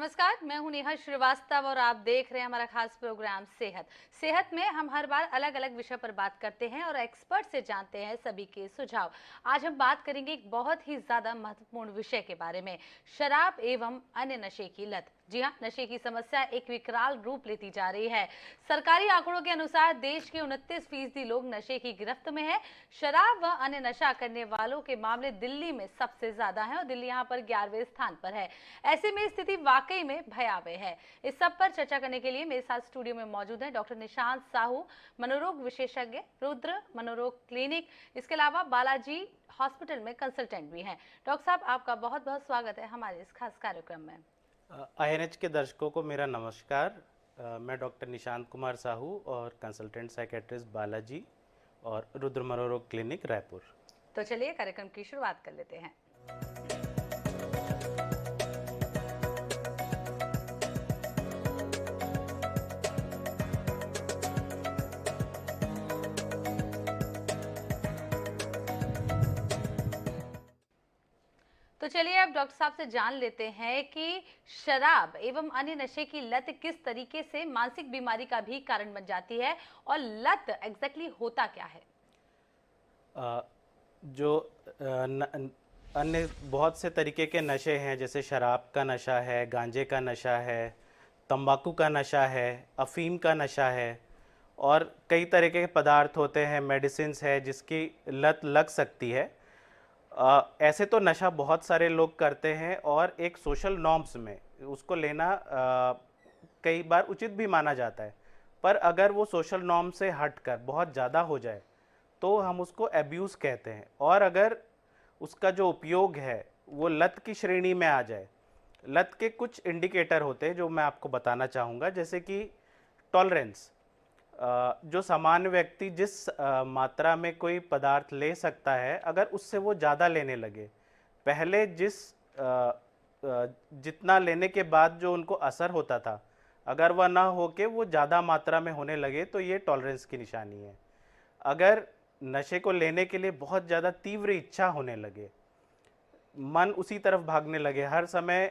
नमस्कार, मैं हूं नेहा श्रीवास्तव और आप देख रहे हैं हमारा खास प्रोग्राम सेहत में हम हर बार अलग अलग विषय पर बात करते हैं और एक्सपर्ट से जानते हैं सभी के सुझाव। आज हम बात करेंगे एक बहुत ही ज्यादा महत्वपूर्ण विषय के बारे में, शराब एवं अन्य नशे की लत। जी हाँ, नशे की समस्या एक विकराल रूप लेती जा रही है। सरकारी आंकड़ों के अनुसार देश के 29% लोग नशे की गिरफ्त में है। शराब व अन्य नशा करने वालों के मामले दिल्ली में सबसे ज्यादा हैं और दिल्ली यहाँ पर 11वें स्थान पर है। ऐसे में स्थिति वाकई में भयावह है। इस सब पर चर्चा करने के लिए मेरे साथ स्टूडियो में मौजूद हैं डॉक्टर निशांत साहू, मनोरोग विशेषज्ञ, रुद्र मनोरोग क्लिनिक, इसके अलावा बालाजी हॉस्पिटल में कंसल्टेंट भी हैं। डॉक्टर साहब, आपका बहुत बहुत स्वागत है हमारे इस खास कार्यक्रम में। INH के दर्शकों को मेरा नमस्कार। मैं डॉक्टर निशांत कुमार साहू और कंसल्टेंट साइकेट्रिस्ट बालाजी और रुद्र मनोरोग क्लिनिक रायपुर। तो चलिए कार्यक्रम की शुरुआत कर लेते हैं। तो चलिए अब डॉक्टर साहब से जान लेते हैं कि शराब एवं अन्य नशे की लत किस तरीके से मानसिक बीमारी का भी कारण बन जाती है और लत एग्जैक्टली होता क्या है? जो अन्य बहुत से तरीके के नशे हैं, जैसे शराब का नशा है, गांजे का नशा है, तंबाकू का नशा है, अफीम का नशा है और कई तरह के पदार्थ होते हैं, मेडिसिन्स है जिसकी लत लग सकती है। ऐसे तो नशा बहुत सारे लोग करते हैं और एक सोशल नॉर्म्स में उसको लेना कई बार उचित भी माना जाता है, पर अगर वो सोशल नॉर्म से हटकर बहुत ज़्यादा हो जाए तो हम उसको एब्यूज़ कहते हैं। और अगर उसका जो उपयोग है वो लत की श्रेणी में आ जाए, लत के कुछ इंडिकेटर होते हैं जो मैं आपको बताना चाहूँगा, जैसे कि टॉलरेंस। जो सामान्य व्यक्ति जिस मात्रा में कोई पदार्थ ले सकता है, अगर उससे वो ज़्यादा लेने लगे, पहले जितना लेने के बाद जो उनको असर होता था, अगर वह ना हो के वो ज़्यादा मात्रा में होने लगे, तो ये टॉलरेंस की निशानी है। अगर नशे को लेने के लिए बहुत ज़्यादा तीव्र इच्छा होने लगे, मन उसी तरफ भागने लगे, हर समय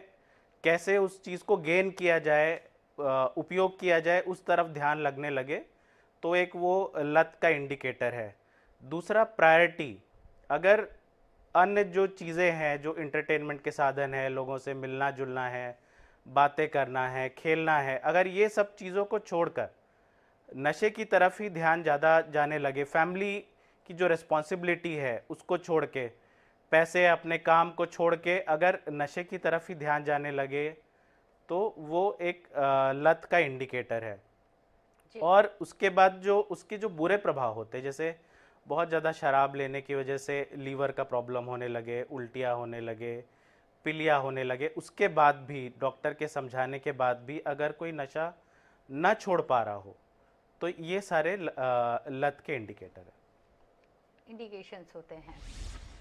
कैसे उस चीज़ को गेन किया जाए, उपयोग किया जाए, उस तरफ ध्यान लगने लगे, तो एक वो लत का इंडिकेटर है। दूसरा, प्रायोरिटी। अगर अन्य जो चीज़ें हैं, जो इंटरटेनमेंट के साधन है, लोगों से मिलना जुलना है, बातें करना है, खेलना है, अगर ये सब चीज़ों को छोड़कर नशे की तरफ ही ध्यान ज़्यादा जाने लगे, फैमिली की जो रिस्पॉन्सिबिलिटी है उसको छोड़ के, पैसे अपने काम को छोड़ के अगर नशे की तरफ ही ध्यान जाने लगे, तो वो एक लत का इंडिकेटर है। और उसके बाद जो उसके जो बुरे प्रभाव होते हैं, जैसे बहुत ज़्यादा शराब लेने की वजह से लीवर का प्रॉब्लम होने लगे, उल्टियाँ होने लगे, पीलिया होने लगे, उसके बाद भी डॉक्टर के समझाने के बाद भी अगर कोई नशा न छोड़ पा रहा हो, तो ये सारे लत के इंडिकेशंस होते हैं।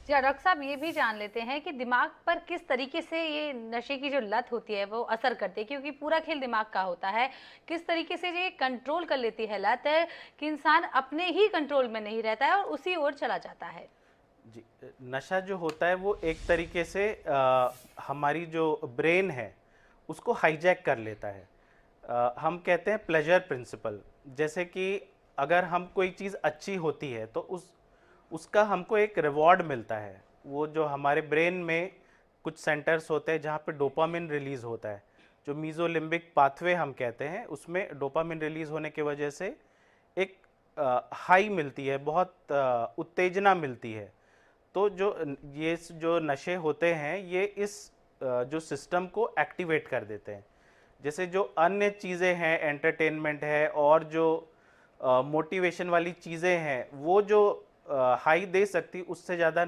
जी डॉक्टर साहब, ये भी जान लेते हैं कि दिमाग पर किस तरीके से ये नशे की जो लत होती है वो असर करती है, क्योंकि पूरा खेल दिमाग का होता है। किस तरीके से ये कंट्रोल कर लेती है लत कि इंसान अपने ही कंट्रोल में नहीं रहता है और उसी ओर चला जाता है? जी, नशा जो होता है वो एक तरीके से हमारी जो ब्रेन है उसको हाईजैक कर लेता है। हम कहते हैं प्लेजर प्रिंसिपल। जैसे कि अगर हम कोई चीज़ अच्छी होती है तो उसका हमको एक रिवॉर्ड मिलता है। वो जो हमारे ब्रेन में कुछ सेंटर्स होते हैं जहाँ पे डोपामिन रिलीज़ होता है, जो मीज़ोलिम्बिक पाथवे हम कहते हैं, उसमें डोपामिन रिलीज़ होने की वजह से एक हाई मिलती है, बहुत उत्तेजना मिलती है। तो जो नशे होते हैं ये इस जो सिस्टम को एक्टिवेट कर देते हैं। जैसे जो अन्य चीज़ें हैं, एंटरटेनमेंट है और जो मोटिवेशन वाली चीज़ें हैं, वो जो हाई दे सकती, उससे ज़्यादा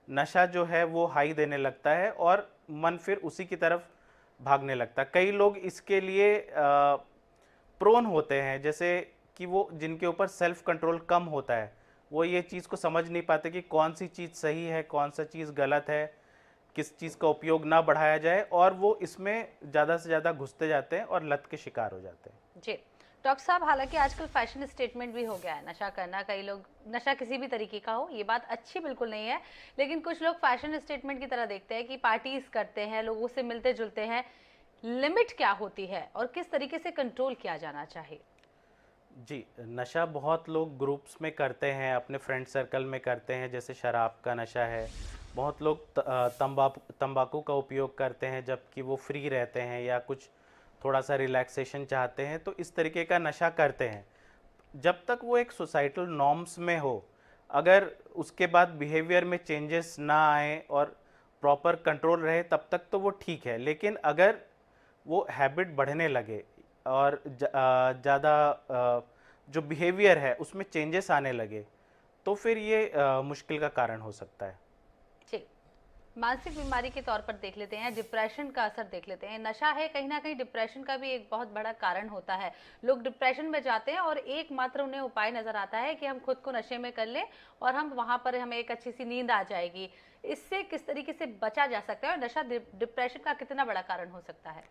नशा जो है वो हाई देने लगता है और मन फिर उसी की तरफ भागने लगता है। कई लोग इसके लिए प्रोन होते हैं, जैसे कि वो जिनके ऊपर सेल्फ कंट्रोल कम होता है, वो ये चीज़ को समझ नहीं पाते कि कौन सी चीज़ सही है, कौन सा चीज़ गलत है, किस चीज़ का उपयोग ना बढ़ाया जाए, और वो इसमें ज़्यादा से ज़्यादा घुसते जाते हैं और लत के शिकार हो जाते हैं। जी डॉक्टर साहब, हालांकि आजकल फैशन स्टेटमेंट भी हो गया है नशा करना। कई लोग, नशा किसी भी तरीके का हो, ये बात अच्छी बिल्कुल नहीं है, लेकिन कुछ लोग फैशन स्टेटमेंट की तरह देखते हैं कि पार्टीज करते हैं, लोगों से मिलते जुलते हैं, लिमिट क्या होती है और किस तरीके से कंट्रोल किया जाना चाहिए? जी, नशा बहुत लोग ग्रुप्स में करते हैं, अपने फ्रेंड सर्कल में करते हैं, जैसे शराब का नशा है। बहुत लोग तंबाकू का उपयोग करते हैं जबकि वो फ्री रहते हैं या कुछ थोड़ा सा रिलैक्सेशन चाहते हैं, तो इस तरीके का नशा करते हैं। जब तक वो एक सोसाइटल नॉर्म्स में हो, अगर उसके बाद बिहेवियर में चेंजेस ना आए और प्रॉपर कंट्रोल रहे, तब तक तो वो ठीक है। लेकिन अगर वो हैबिट बढ़ने लगे और ज़्यादा जो बिहेवियर है उसमें चेंजेस आने लगे, तो फिर ये मुश्किल का कारण हो सकता है। जी। मानसिक बीमारी के तौर पर देख लेते हैं, डिप्रेशन का असर देख लेते हैं। नशा है कहीं ना कहीं डिप्रेशन का भी एक बहुत बड़ा कारण होता है। लोग डिप्रेशन में जाते हैं और एकमात्र उन्हें उपाय नजर आता है कि हम खुद को नशे में कर लें और हम वहां पर हमें एक अच्छी सी नींद आ जाएगी। इससे किस तरीके से बचा जा सकता है और नशा डिप्रेशन का कितना बड़ा कारण हो सकता है?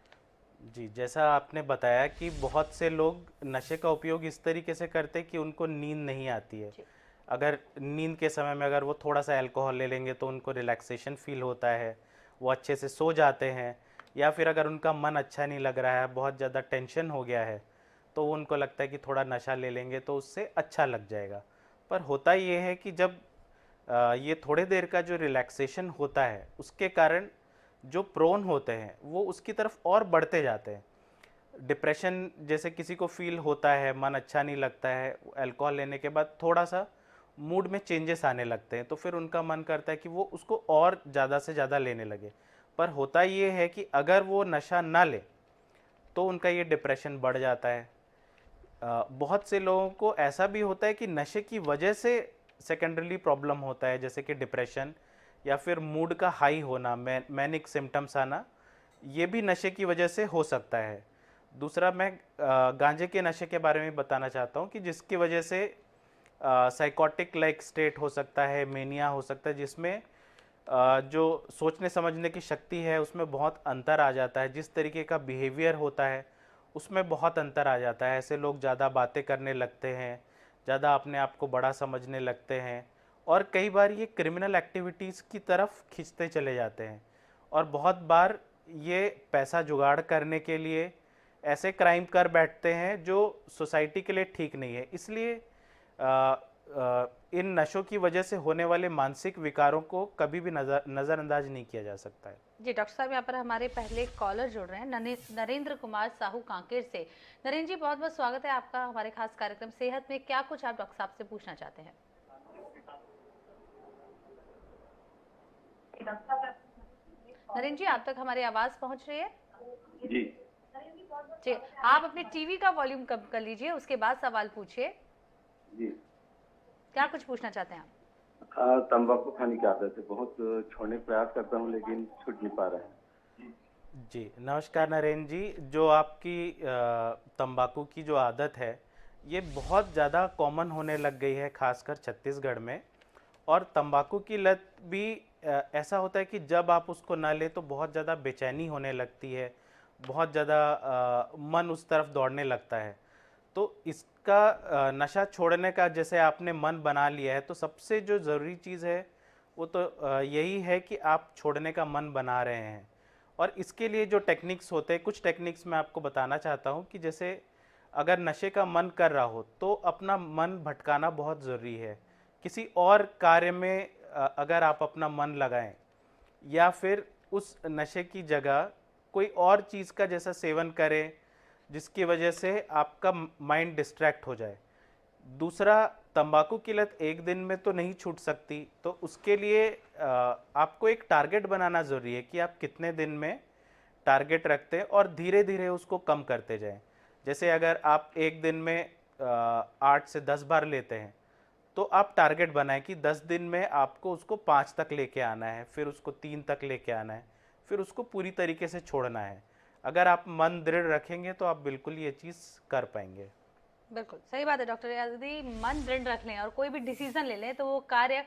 जी, जैसा आपने बताया कि बहुत से लोग नशे का उपयोग इस तरीके से करते हैं कि उनको नींद नहीं आती है। जी। अगर नींद के समय में अगर वो थोड़ा सा अल्कोहल ले लेंगे तो उनको रिलैक्सेशन फील होता है, वो अच्छे से सो जाते हैं। या फिर अगर उनका मन अच्छा नहीं लग रहा है, बहुत ज़्यादा टेंशन हो गया है, तो उनको लगता है कि थोड़ा नशा ले लेंगे तो उससे अच्छा लग जाएगा। पर होता ये है कि जब ये थोड़े देर का जो रिलैक्सेशन होता है उसके कारण जो प्रोन होते हैं वो उसकी तरफ और बढ़ते जाते हैं। डिप्रेशन जैसे किसी को फील होता है, मन अच्छा नहीं लगता है, अल्कोहल लेने के बाद थोड़ा सा मूड में चेंजेस आने लगते हैं, तो फिर उनका मन करता है कि वो उसको और ज़्यादा से ज़्यादा लेने लगे। पर होता ये है कि अगर वो नशा ना ले तो उनका ये डिप्रेशन बढ़ जाता है। बहुत से लोगों को ऐसा भी होता है कि नशे की वजह से सेकेंडरी प्रॉब्लम होता है, जैसे कि डिप्रेशन या फिर मूड का हाई होना, मैनिक सिम्टम्स आना, ये भी नशे की वजह से हो सकता है। दूसरा, मैं गांजे के नशे के बारे में बताना चाहता हूँ कि जिसकी वजह से साइकोटिक लाइक स्टेट हो सकता है, मेनिया हो सकता है, जिसमें जो सोचने समझने की शक्ति है उसमें बहुत अंतर आ जाता है, जिस तरीके का बिहेवियर होता है उसमें बहुत अंतर आ जाता है। ऐसे लोग ज़्यादा बातें करने लगते हैं, ज़्यादा अपने आप को बड़ा समझने लगते हैं और कई बार ये क्रिमिनल एक्टिविटीज़ की तरफ खींचते चले जाते हैं। और बहुत बार ये पैसा जुगाड़ करने के लिए ऐसे क्राइम कर बैठते हैं जो सोसाइटी के लिए ठीक नहीं है। इसलिए इन नशों की वजह से होने वाले मानसिक विकारों को कभी भी नज़रअंदाज नहीं किया जा सकता है। जी डॉक्टर साहब, यहाँ पर हमारे पहले कॉलर जुड़ रहे हैं, नरेंद्र कुमार साहू कांकेर से। नरेंद्र जी, बहुत बहुत स्वागत है आपका हमारे खास कार्यक्रम सेहत में। क्या कुछ आप डॉक्टर साहब से पूछना चाहते हैं? नरेंद्र जी, आप तक हमारी आवाज पहुंच रही है? जी। जी। आप अपने टीवी का वॉल्यूम कम कर लीजिए, उसके बाद सवाल पूछिए। जी। क्या कुछ पूछना चाहते हैं आप? तंबाकू खाने की आदत है, बहुत छोड़ने का प्रयास करता हूँ लेकिन छूट नहीं पा रहा है। जी, नमस्कार नरेंद्र जी। जो आपकी तंबाकू की जो आदत है, ये बहुत ज़्यादा कॉमन होने लग गई है, खासकर छत्तीसगढ़ में। और तंबाकू की लत भी ऐसा होता है कि जब आप उसको ना लें तो बहुत ज़्यादा बेचैनी होने लगती है, बहुत ज़्यादा मन उस तरफ दौड़ने लगता है। तो इसका नशा छोड़ने का जैसे आपने मन बना लिया है, तो सबसे जो ज़रूरी चीज़ है वो तो यही है कि आप छोड़ने का मन बना रहे हैं। और इसके लिए जो टेक्निक्स होते हैं, कुछ टेक्निक्स मैं आपको बताना चाहता हूँ कि जैसे अगर नशे का मन कर रहा हो तो अपना मन भटकाना बहुत ज़रूरी है। किसी और कार्य में अगर आप अपना मन लगाएं या फिर उस नशे की जगह कोई और चीज़ का जैसा सेवन करें जिसकी वजह से आपका माइंड डिस्ट्रैक्ट हो जाए। दूसरा, तंबाकू की लत एक दिन में तो नहीं छूट सकती, तो उसके लिए आपको एक टारगेट बनाना ज़रूरी है कि आप कितने दिन में टारगेट रखते हैं और धीरे धीरे उसको कम करते जाएं। जैसे अगर आप एक दिन में 8 से 10 बार लेते हैं, तो आप टारगेट बनाएं कि 10 दिन में आपको उसको 5 तक लेके आना है, फिर उसको 3 तक लेके आना है, फिर उसको पूरी तरीके से छोड़ना है। अगर आप मन दृढ़ रखेंगे तो आप बिल्कुल ये चीज़ कर पाएंगे। बिल्कुल सही बात है डॉक्टर। यदि मन दृढ़ रख लें और कोई भी डिसीजन ले लें तो वो कार्य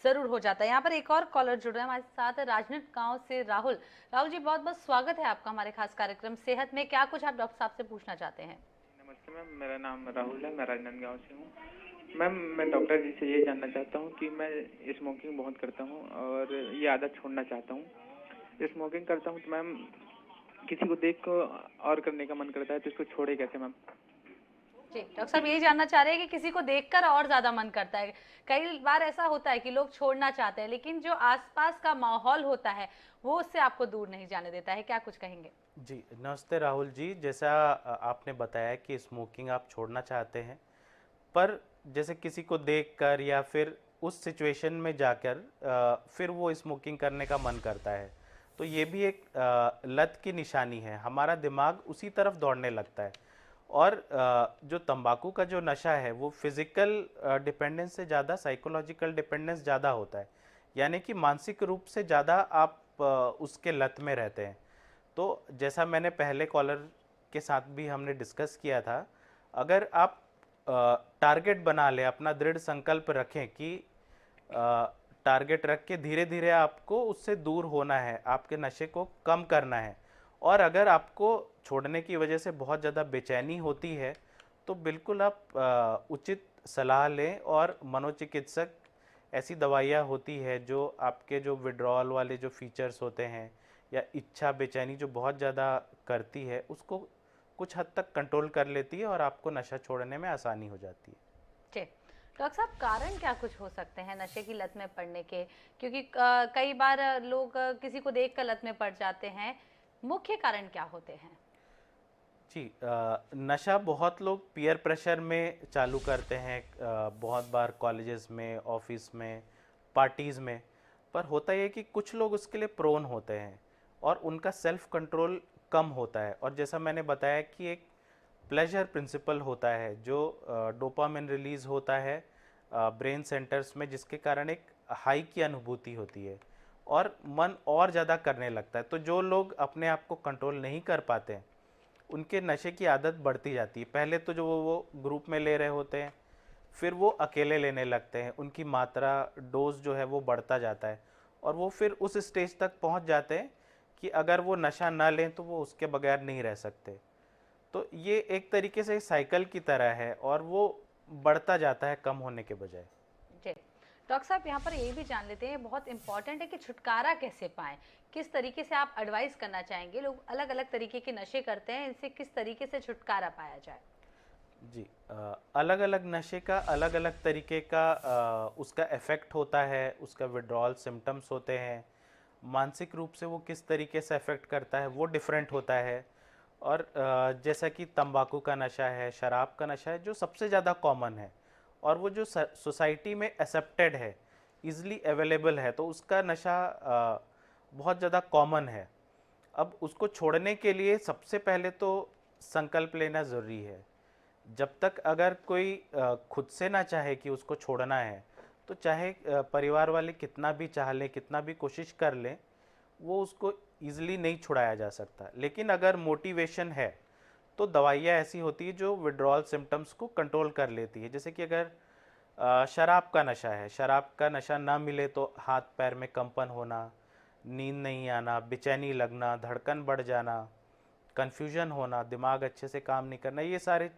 जरूर हो जाता है। यहाँ पर एक और कॉलर जुड़ रहे हैं हमारे साथ, राजनीत गांव से राहुल। राहुल जी, बहुत बहुत स्वागत है आपका हमारे खास कार्यक्रम सेहत में। क्या कुछ आप डॉक्टर साहब से पूछना चाहते हैं? नमस्ते मैम, मेरा नाम राहुल है, मैं राजनांदगांव से हूँ। मैम, मैं डॉक्टर जी से ये जानना चाहता हूँ कि मैं स्मोकिंग बहुत करता हूँ और ये आदत छोड़ना चाहता हूँ। स्मोकिंग करता हूँ तो मैम किसी को देख को और करने का मन करता है, तो इसको छोड़े कैसे मैम? जी, डॉक्टर साहब यही जानना चाह रहे हैं कि किसी को देखकर और ज़्यादा मन करता है। कई बार ऐसा होता है कि लोग छोड़ना चाहते हैं, लेकिन जो आस-पास का माहौल होता है, वो उससे आपको दूर नहीं जाने देता है। क्या कुछ कहेंगे? जी, नमस्ते राहुल जी। जैसा आपने बताया कि स्मोकिंग आप छोड़ना चाहते हैं, पर जैसे किसी को देखकर या फिर उस सिचुएशन में जाकर फिर वो स्मोकिंग करने का मन करता है, तो ये भी एक लत की निशानी है। हमारा दिमाग उसी तरफ दौड़ने लगता है। और जो तंबाकू का जो नशा है वो फिजिकल डिपेंडेंस से ज़्यादा साइकोलॉजिकल डिपेंडेंस ज़्यादा होता है, यानी कि मानसिक रूप से ज़्यादा आप उसके लत में रहते हैं। तो जैसा मैंने पहले कॉलर के साथ भी हमने डिस्कस किया था, अगर आप टारगेट बना लें, अपना दृढ़ संकल्प रखें कि टारगेट रख के धीरे धीरे आपको उससे दूर होना है, आपके नशे को कम करना है, और अगर आपको छोड़ने की वजह से बहुत ज़्यादा बेचैनी होती है, तो बिल्कुल आप उचित सलाह लें। और मनोचिकित्सक, ऐसी दवाइयाँ होती है जो आपके जो विड्रॉल वाले जो फीचर्स होते हैं या इच्छा बेचैनी जो बहुत ज़्यादा करती है, उसको कुछ हद तक कंट्रोल कर लेती है और आपको नशा छोड़ने में आसानी हो जाती है। जी, डॉक्टर साहब कारण क्या कुछ हो सकते हैं नशे की लत में पड़ने के? क्योंकि कई बार लोग किसी को देखकर लत में पड़ जाते हैं। मुख्य कारण क्या होते हैं? जी, नशा बहुत लोग पीयर प्रेशर में चालू करते हैं, बहुत बार कॉलेजेस में, ऑफिस में, पार्टीज़ में। पर होता ये है कि कुछ लोग उसके लिए प्रोन होते हैं और उनका सेल्फ कंट्रोल कम होता है। और जैसा मैंने बताया कि एक प्लेजर प्रिंसिपल होता है, जो डोपामिन रिलीज होता है ब्रेन सेंटर्स में, जिसके कारण एक हाई की अनुभूति होती है और मन और ज़्यादा करने लगता है। तो जो लोग अपने आप को कंट्रोल नहीं कर पाते हैं, उनके नशे की आदत बढ़ती जाती है। पहले तो जो वो ग्रुप में ले रहे होते हैं, फिर वो अकेले लेने लगते हैं, उनकी मात्रा, डोज जो है वो बढ़ता जाता है, और वो फिर उस स्टेज तक पहुंच जाते हैं कि अगर वो नशा ना लें तो वो उसके बगैर नहीं रह सकते। तो ये एक तरीके से साइकिल की तरह है और वो बढ़ता जाता है कम होने के बजाय। जी, डॉक्टर साहब यहाँ पर ये भी जान लेते हैं, बहुत इंपॉर्टेंट है कि छुटकारा कैसे पाएं? किस तरीके से आप एडवाइस करना चाहेंगे? लोग अलग अलग तरीके के नशे करते हैं, इनसे किस तरीके से छुटकारा पाया जाए? जी, अलग अलग नशे का अलग अलग तरीके का उसका इफ़ेक्ट होता है, उसका विड्रॉल सिम्टम्स होते हैं, मानसिक रूप से वो किस तरीके से अफेक्ट करता है वो डिफरेंट होता है। और जैसा कि तंबाकू का नशा है, शराब का नशा है, जो सबसे ज़्यादा कॉमन है और वो जो सोसाइटी में एक्सेप्टेड है, इजली अवेलेबल है, तो उसका नशा बहुत ज़्यादा कॉमन है। अब उसको छोड़ने के लिए सबसे पहले तो संकल्प लेना ज़रूरी है। जब तक अगर कोई खुद से ना चाहे कि उसको छोड़ना है, तो चाहे परिवार वाले कितना भी चाह लें, कितना भी कोशिश कर लें, वो उसको ईज़िली नहीं छुड़ाया जा सकता। लेकिन अगर मोटिवेशन है, तो दवाइयाँ ऐसी होती है जो विड्रॉल सिम्टम्स को कंट्रोल कर लेती है। जैसे कि अगर शराब का नशा है, शराब का नशा ना मिले तो हाथ पैर में कंपन होना, नींद नहीं आना, बेचैनी लगना, धड़कन बढ़ जाना, कन्फ्यूजन होना, दिमाग अच्छे से काम नहीं करना, ये सारे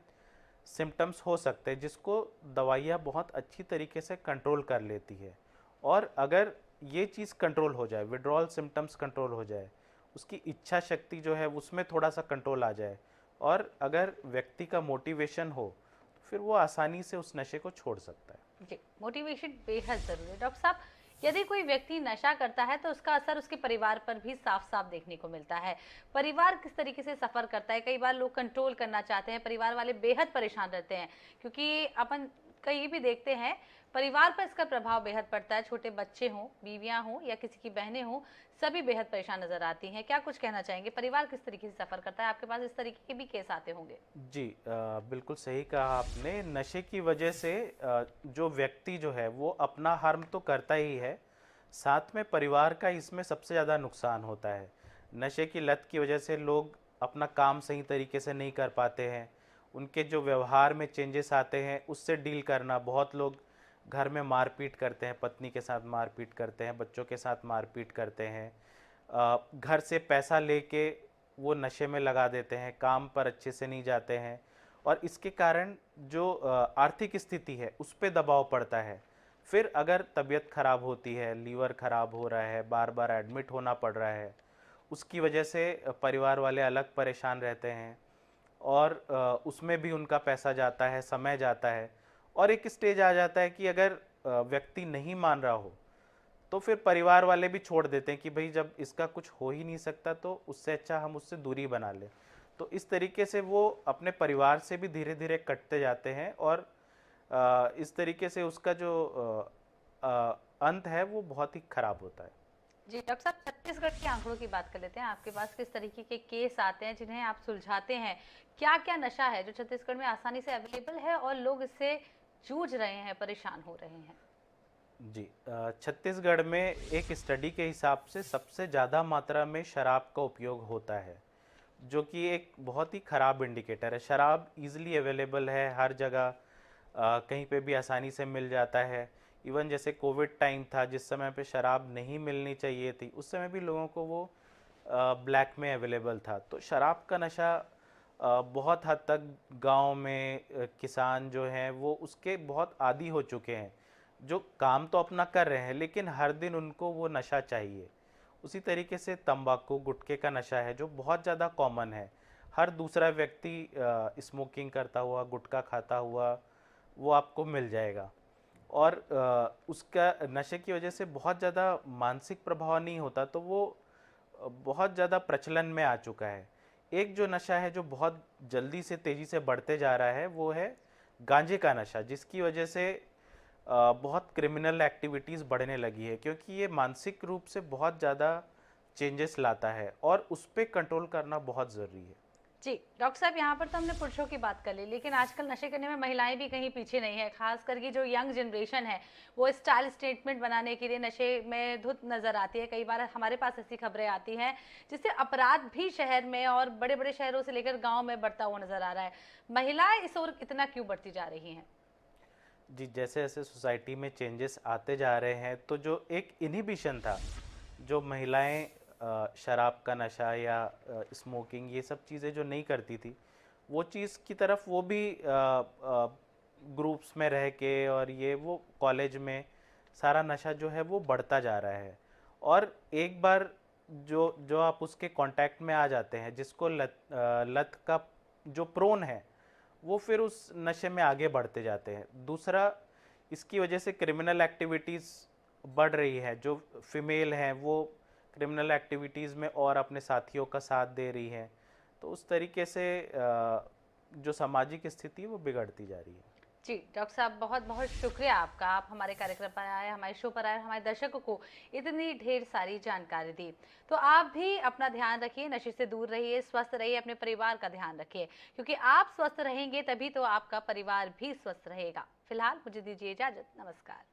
सिम्टम्स हो सकते हैं जिसको दवाइयाँ बहुत अच्छी तरीके से कंट्रोल कर लेती है। और अगर ये चीज़ कंट्रोल हो जाए, विड्रॉल सिम्टम्स कंट्रोल हो जाए, उसकी इच्छा शक्ति जो है उसमें थोड़ा सा कंट्रोल आ जाए, और अगर व्यक्ति का मोटिवेशन हो, तो फिर वो आसानी से उस नशे को छोड़ सकता है। जी, मोटिवेशन बेहद ज़रूरी है। डॉक्टर साहब, यदि कोई व्यक्ति नशा करता है तो उसका असर उसके परिवार पर भी साफ-साफ देखने को मिलता है। परिवार किस तरीके से सफ़र करता है? कई बार लोग कंट्रोल करना चाहते हैं, परिवार वाले बेहद परेशान रहते हैं, क्योंकि अपन कहीं भी देखते हैं, परिवार पर इसका प्रभाव बेहद पड़ता है। छोटे बच्चे हों, बीवियाँ हों या किसी की बहनें हों, सभी बेहद परेशान नज़र आती हैं। क्या कुछ कहना चाहेंगे? परिवार किस तरीके से सफ़र करता है? आपके पास इस तरीके के भी केस आते होंगे। जी, बिल्कुल सही कहा आपने। नशे की वजह से जो व्यक्ति जो है वो अपना हार्म तो करता ही है, साथ में परिवार का इसमें सबसे ज़्यादा नुकसान होता है। नशे की लत की वजह से लोग अपना काम सही तरीके से नहीं कर पाते हैं, उनके जो व्यवहार में चेंजेस आते हैं उससे डील करना। बहुत लोग घर में मारपीट करते हैं, पत्नी के साथ मारपीट करते हैं, बच्चों के साथ मारपीट करते हैं, घर से पैसा लेके वो नशे में लगा देते हैं, काम पर अच्छे से नहीं जाते हैं, और इसके कारण जो आर्थिक स्थिति है उस पर दबाव पड़ता है। फिर अगर तबीयत खराब होती है, लीवर खराब हो रहा है, बार बार एडमिट होना पड़ रहा है, उसकी वजह से परिवार वाले अलग परेशान रहते हैं और उसमें भी उनका पैसा जाता है, समय जाता है और एक स्टेज आ जाता है कि अगर व्यक्ति नहीं मान रहा हो तो फिर परिवार वाले भी छोड़ देते हैं कि भाई जब इसका कुछ हो ही नहीं सकता तो उससे अच्छा हम उससे दूरी बना लें। तो इस तरीके से वो अपने परिवार से भी धीरे धीरे कटते जाते हैं और इस तरीके से उसका जो अंत है वो बहुत ही खराब होता है। जी डॉक्टर साहब, छत्तीसगढ़ के आंकड़ों की बात कर लेते हैं। आपके पास किस तरीके के केस आते हैं जिन्हें आप सुलझाते हैं? क्या क्या नशा है जो छत्तीसगढ़ में आसानी से अवेलेबल है और लोग इससे जूझ रहे हैं, परेशान हो रहे हैं? जी, छत्तीसगढ़ में एक स्टडी के हिसाब से सबसे ज़्यादा मात्रा में शराब का उपयोग होता है, जो कि एक बहुत ही ख़राब इंडिकेटर है। शराब इजीली अवेलेबल है हर जगह, कहीं पे भी आसानी से मिल जाता है। इवन जैसे कोविड टाइम था जिस समय पे शराब नहीं मिलनी चाहिए थी, उस समय भी लोगों को वो ब्लैक में अवेलेबल था। तो शराब का नशा बहुत हद तक गांव में किसान जो हैं वो उसके बहुत आदी हो चुके हैं, जो काम तो अपना कर रहे हैं लेकिन हर दिन उनको वो नशा चाहिए। उसी तरीके से तंबाकू गुटखे का नशा है जो बहुत ज़्यादा कॉमन है। हर दूसरा व्यक्ति स्मोकिंग करता हुआ, गुटखा खाता हुआ वो आपको मिल जाएगा। और उसका नशे की वजह से बहुत ज़्यादा मानसिक प्रभाव नहीं होता, तो वो बहुत ज़्यादा प्रचलन में आ चुका है। एक जो नशा है जो बहुत जल्दी से तेज़ी से बढ़ते जा रहा है वो है गांजे का नशा, जिसकी वजह से बहुत क्रिमिनल एक्टिविटीज़ बढ़ने लगी है, क्योंकि ये मानसिक रूप से बहुत ज़्यादा चेंजेस लाता है और उस पर कंट्रोल करना बहुत ज़रूरी है। जी डॉक्टर साहब, यहाँ पर तो हमने पुरुषों की बात कर ली, लेकिन आजकल नशे करने में महिलाएं भी कहीं पीछे नहीं है। खास करके जो यंग जनरेशन है वो स्टाइल स्टेटमेंट बनाने के लिए नशे में धुत नजर आती है। कई बार हमारे पास ऐसी खबरें आती हैं जिससे अपराध भी शहर में और बड़े बड़े शहरों से लेकर गाँव में बढ़ता हुआ नजर आ रहा है। महिलाएं इस ओर इतना क्यों बढ़ती जा रही हैं? जी, जैसे जैसे सोसाइटी में चेंजेस आते जा रहे हैं तो जो एक इनहिबिशन था, जो महिलाएं शराब का नशा या स्मोकिंग ये सब चीज़ें जो नहीं करती थी, वो चीज़ की तरफ वो भी ग्रुप्स में रह के और ये वो कॉलेज में सारा नशा जो है वो बढ़ता जा रहा है। और एक बार जो जो आप उसके कांटेक्ट में आ जाते हैं, जिसको लत का जो प्रोन है वो फिर उस नशे में आगे बढ़ते जाते हैं। दूसरा, इसकी वजह से क्रिमिनल एक्टिविटीज़ बढ़ रही है। जो फीमेल हैं वो क्रिमिनल एक्टिविटीज़ में और अपने साथियों का साथ दे रही हैं, तो उस तरीके से जो सामाजिक स्थिति है वो बिगड़ती जा रही है। जी डॉक्टर साहब, बहुत बहुत शुक्रिया आपका। आप हमारे कार्यक्रम पर आए, हमारे शो पर आए, हमारे दर्शकों को इतनी ढेर सारी जानकारी दी। तो आप भी अपना ध्यान रखिए, नशे से दूर रहिए, स्वस्थ रहिए, अपने परिवार का ध्यान रखिए, क्योंकि आप स्वस्थ रहेंगे तभी तो आपका परिवार भी स्वस्थ रहेगा। फिलहाल मुझे दीजिए इजाजत, नमस्कार।